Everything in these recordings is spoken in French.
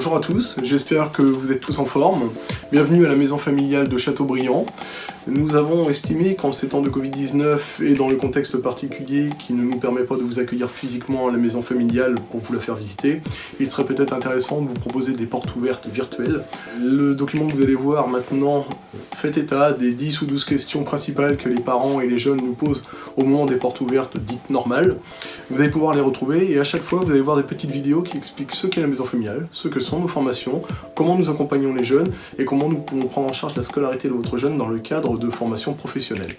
Bonjour à tous, j'espère que vous êtes tous en forme. Bienvenue à la maison familiale de Châteaubriand. Nous avons estimé qu'en ces temps de Covid-19 et dans le contexte particulier qui ne nous permet pas de vous accueillir physiquement à la maison familiale pour vous la faire visiter, il serait peut-être intéressant de vous proposer des portes ouvertes virtuelles. Le document que vous allez voir maintenant fait état des 10 ou 12 questions principales que les parents et les jeunes nous posent au moment des portes ouvertes dites normales. Vous allez pouvoir les retrouver et à chaque fois vous allez voir des petites vidéos qui expliquent ce qu'est la maison familiale, ce que sont nos formations, comment nous accompagnons les jeunes et comment nous pouvons prendre en charge la scolarité de votre jeune dans le cadre de formations professionnelles.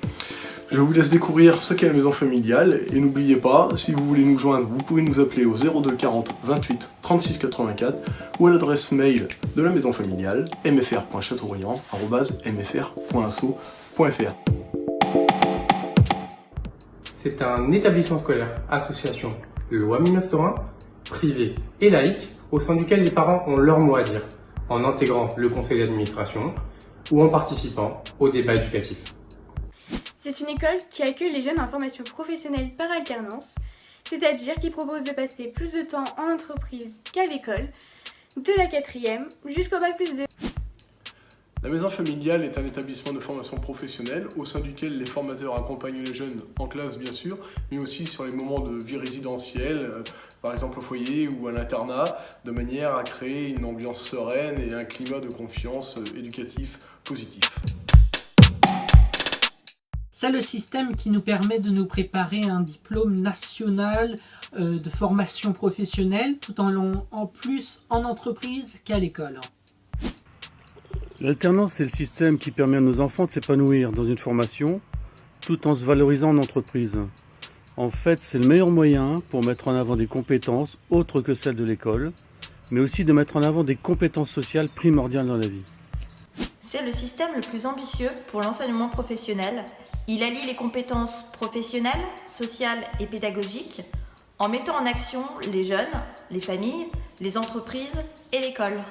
Je vous laisse découvrir ce qu'est la maison familiale et n'oubliez pas, si vous voulez nous joindre, vous pouvez nous appeler au 02 40 28 36 84 ou à l'adresse mail de la maison familiale mfr.chateaubriand@mfr.asso.fr. C'est un établissement scolaire, association, loi 1901, privé et laïque, au sein duquel les parents ont leur mot à dire, en intégrant le conseil d'administration ou en participant au débat éducatif. C'est une école qui accueille les jeunes en formation professionnelle par alternance, c'est-à-dire qui propose de passer plus de temps en entreprise qu'à l'école, de la 4e jusqu'au bac+2. La maison familiale est un établissement de formation professionnelle au sein duquel les formateurs accompagnent les jeunes en classe bien sûr, mais aussi sur les moments de vie résidentielle, par exemple au foyer ou à l'internat, de manière à créer une ambiance sereine et un climat de confiance éducatif positif. C'est le système qui nous permet de nous préparer à un diplôme national de formation professionnelle, tout en allant en plus en entreprise qu'à l'école. L'alternance, c'est le système qui permet à nos enfants de s'épanouir dans une formation tout en se valorisant en entreprise. En fait, c'est le meilleur moyen pour mettre en avant des compétences autres que celles de l'école, mais aussi de mettre en avant des compétences sociales primordiales dans la vie. C'est le système le plus ambitieux pour l'enseignement professionnel. Il allie les compétences professionnelles, sociales et pédagogiques en mettant en action les jeunes, les familles, les entreprises et l'école.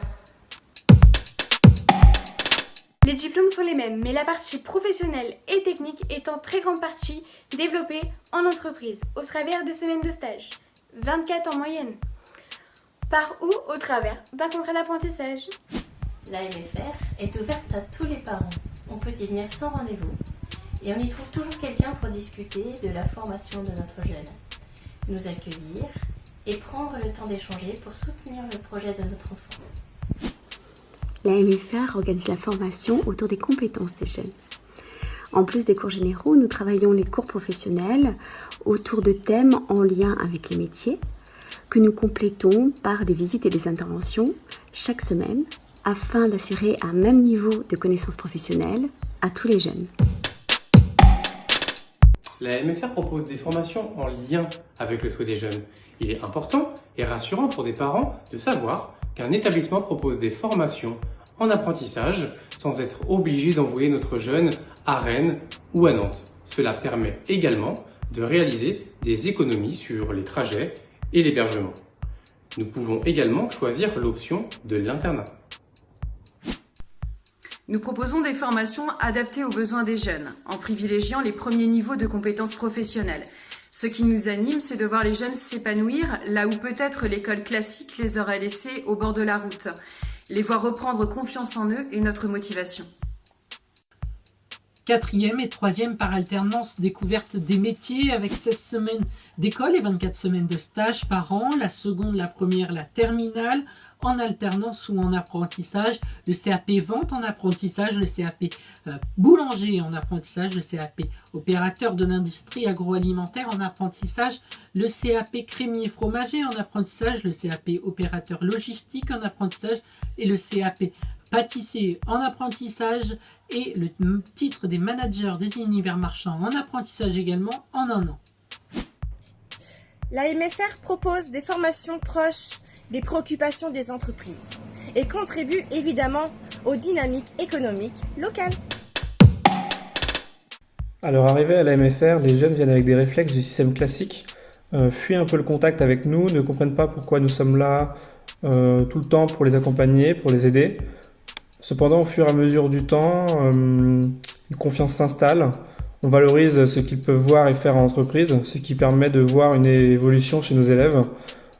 Les diplômes sont les mêmes, mais la partie professionnelle et technique est en très grande partie développée en entreprise, au travers des semaines de stage, 24 en moyenne, par ou au travers d'un contrat d'apprentissage. La MFR est ouverte à tous les parents. On peut y venir sans rendez-vous et on y trouve toujours quelqu'un pour discuter de la formation de notre jeune, nous accueillir et prendre le temps d'échanger pour soutenir le projet de notre enfant. La MFR organise la formation autour des compétences des jeunes. En plus des cours généraux, nous travaillons les cours professionnels autour de thèmes en lien avec les métiers que nous complétons par des visites et des interventions chaque semaine afin d'assurer un même niveau de connaissances professionnelles à tous les jeunes. La MFR propose des formations en lien avec le souhait des jeunes. Il est important et rassurant pour des parents de savoir qu'un établissement propose des formations en apprentissage sans être obligé d'envoyer notre jeune à Rennes ou à Nantes. Cela permet également de réaliser des économies sur les trajets et l'hébergement. Nous pouvons également choisir l'option de l'internat. Nous proposons des formations adaptées aux besoins des jeunes, en privilégiant les premiers niveaux de compétences professionnelles. Ce qui nous anime, c'est de voir les jeunes s'épanouir là où peut-être l'école classique les aurait laissés au bord de la route. Les voir reprendre confiance en eux est notre motivation. 4e et 3e par alternance, découverte des métiers avec 16 semaines d'école et 24 semaines de stage par an, la seconde, la première, la terminale, en alternance ou en apprentissage, le CAP vente en apprentissage, le CAP boulanger en apprentissage, le CAP opérateur de l'industrie agroalimentaire en apprentissage, le CAP crémier fromager en apprentissage, le CAP opérateur logistique en apprentissage et le CAP pâtissier en apprentissage et le titre des managers des univers marchands en apprentissage également en un an. La MFR propose des formations proches des préoccupations des entreprises et contribue évidemment aux dynamiques économiques locales. À leur arrivée à la MFR, les jeunes viennent avec des réflexes du système classique, fuient un peu le contact avec nous, ne comprennent pas pourquoi nous sommes là tout le temps pour les accompagner, pour les aider. Cependant, au fur et à mesure du temps, une confiance s'installe. On valorise ce qu'ils peuvent voir et faire en entreprise, ce qui permet de voir une évolution chez nos élèves.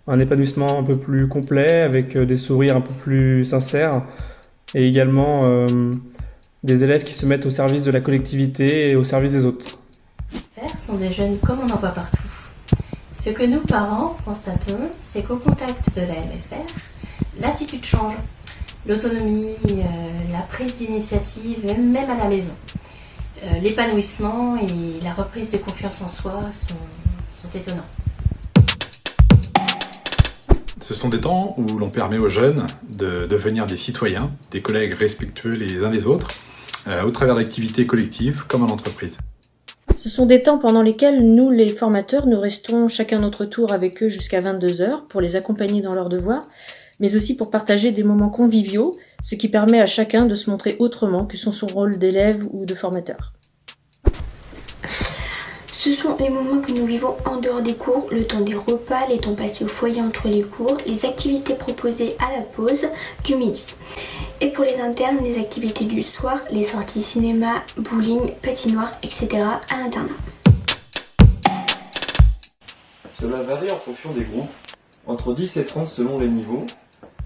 un épanouissement un peu plus complet, avec des sourires un peu plus sincères, et également des élèves qui se mettent au service de la collectivité et au service des autres. Sont des jeunes comme on en voit partout. Ce que nous, parents, constatons, c'est qu'au contact de la MFR, l'attitude change. L'autonomie, la prise d'initiative, même à la maison. L'épanouissement et la reprise de confiance en soi sont étonnants. Ce sont des temps où l'on permet aux jeunes de devenir des citoyens, des collègues respectueux les uns des autres, au travers d'activités collectives comme en entreprise. Ce sont des temps pendant lesquels nous, les formateurs, nous restons chacun notre tour avec eux jusqu'à 22h pour les accompagner dans leurs devoirs, mais aussi pour partager des moments conviviaux, ce qui permet à chacun de se montrer autrement que son rôle d'élève ou de formateur. Ce sont les moments que nous vivons en dehors des cours, le temps des repas, les temps passés au foyer entre les cours, les activités proposées à la pause du midi. Et pour les internes, les activités du soir, les sorties cinéma, bowling, patinoire, etc. à l'internat. Cela varie en fonction des groupes, entre 10 et 30 selon les niveaux.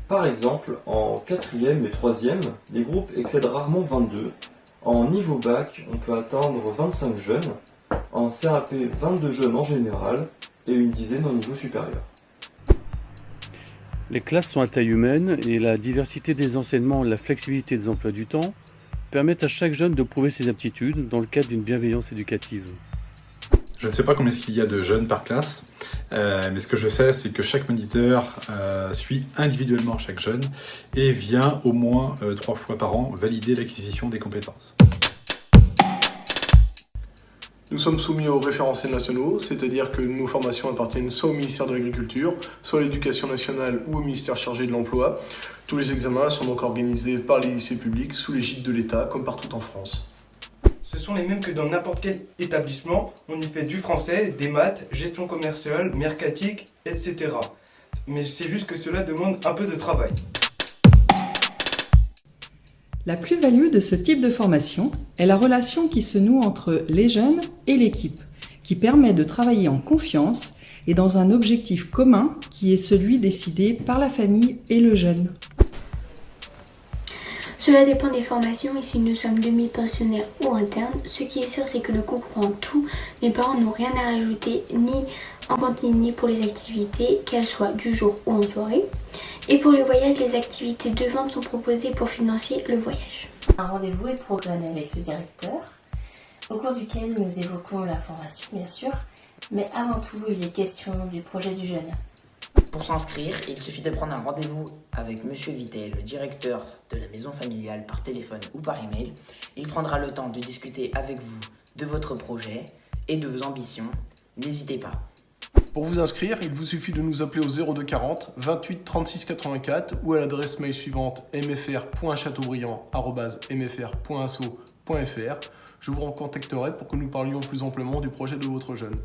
Par exemple, en 4e et 3e, les groupes excèdent rarement 22. En niveau bac, on peut atteindre 25 jeunes. En CAP, 22 jeunes en général et une dizaine au niveau supérieur. Les classes sont à taille humaine et la diversité des enseignements et la flexibilité des emplois du temps permettent à chaque jeune de prouver ses aptitudes dans le cadre d'une bienveillance éducative. Je ne sais pas combien il y a de jeunes par classe, mais ce que je sais, c'est que chaque moniteur suit individuellement chaque jeune et vient au moins 3 fois par an valider l'acquisition des compétences. Nous sommes soumis aux référentiels nationaux, c'est-à-dire que nos formations appartiennent soit au ministère de l'Agriculture, soit à l'Éducation nationale ou au ministère chargé de l'Emploi. Tous les examens sont donc organisés par les lycées publics sous l'égide de l'État, comme partout en France. Ce sont les mêmes que dans n'importe quel établissement. On y fait du français, des maths, gestion commerciale, mercatique, etc. Mais c'est juste que cela demande un peu de travail. La plus-value de ce type de formation est la relation qui se noue entre les jeunes et l'équipe, qui permet de travailler en confiance et dans un objectif commun qui est celui décidé par la famille et le jeune. Cela dépend des formations et si nous sommes demi-pensionnaires ou internes. Ce qui est sûr, c'est que le cours prend tout. Mes parents n'ont rien à rajouter, ni en cantine, ni pour les activités, qu'elles soient du jour ou en soirée. Et pour le voyage, les activités de vente sont proposées pour financer le voyage. Un rendez-vous est programmé avec le directeur, au cours duquel nous évoquons la formation, bien sûr, mais avant tout, il est question du projet du jeune. Pour s'inscrire, il suffit de prendre un rendez-vous avec Monsieur Vitet, le directeur de la maison familiale, par téléphone ou par email. Il prendra le temps de discuter avec vous de votre projet et de vos ambitions. N'hésitez pas. Pour vous inscrire, il vous suffit de nous appeler au 02 40 28 36 84 ou à l'adresse mail suivante mfr.chateaubriand@mfr.asso.fr. Je vous recontacterai pour que nous parlions plus amplement du projet de votre jeune.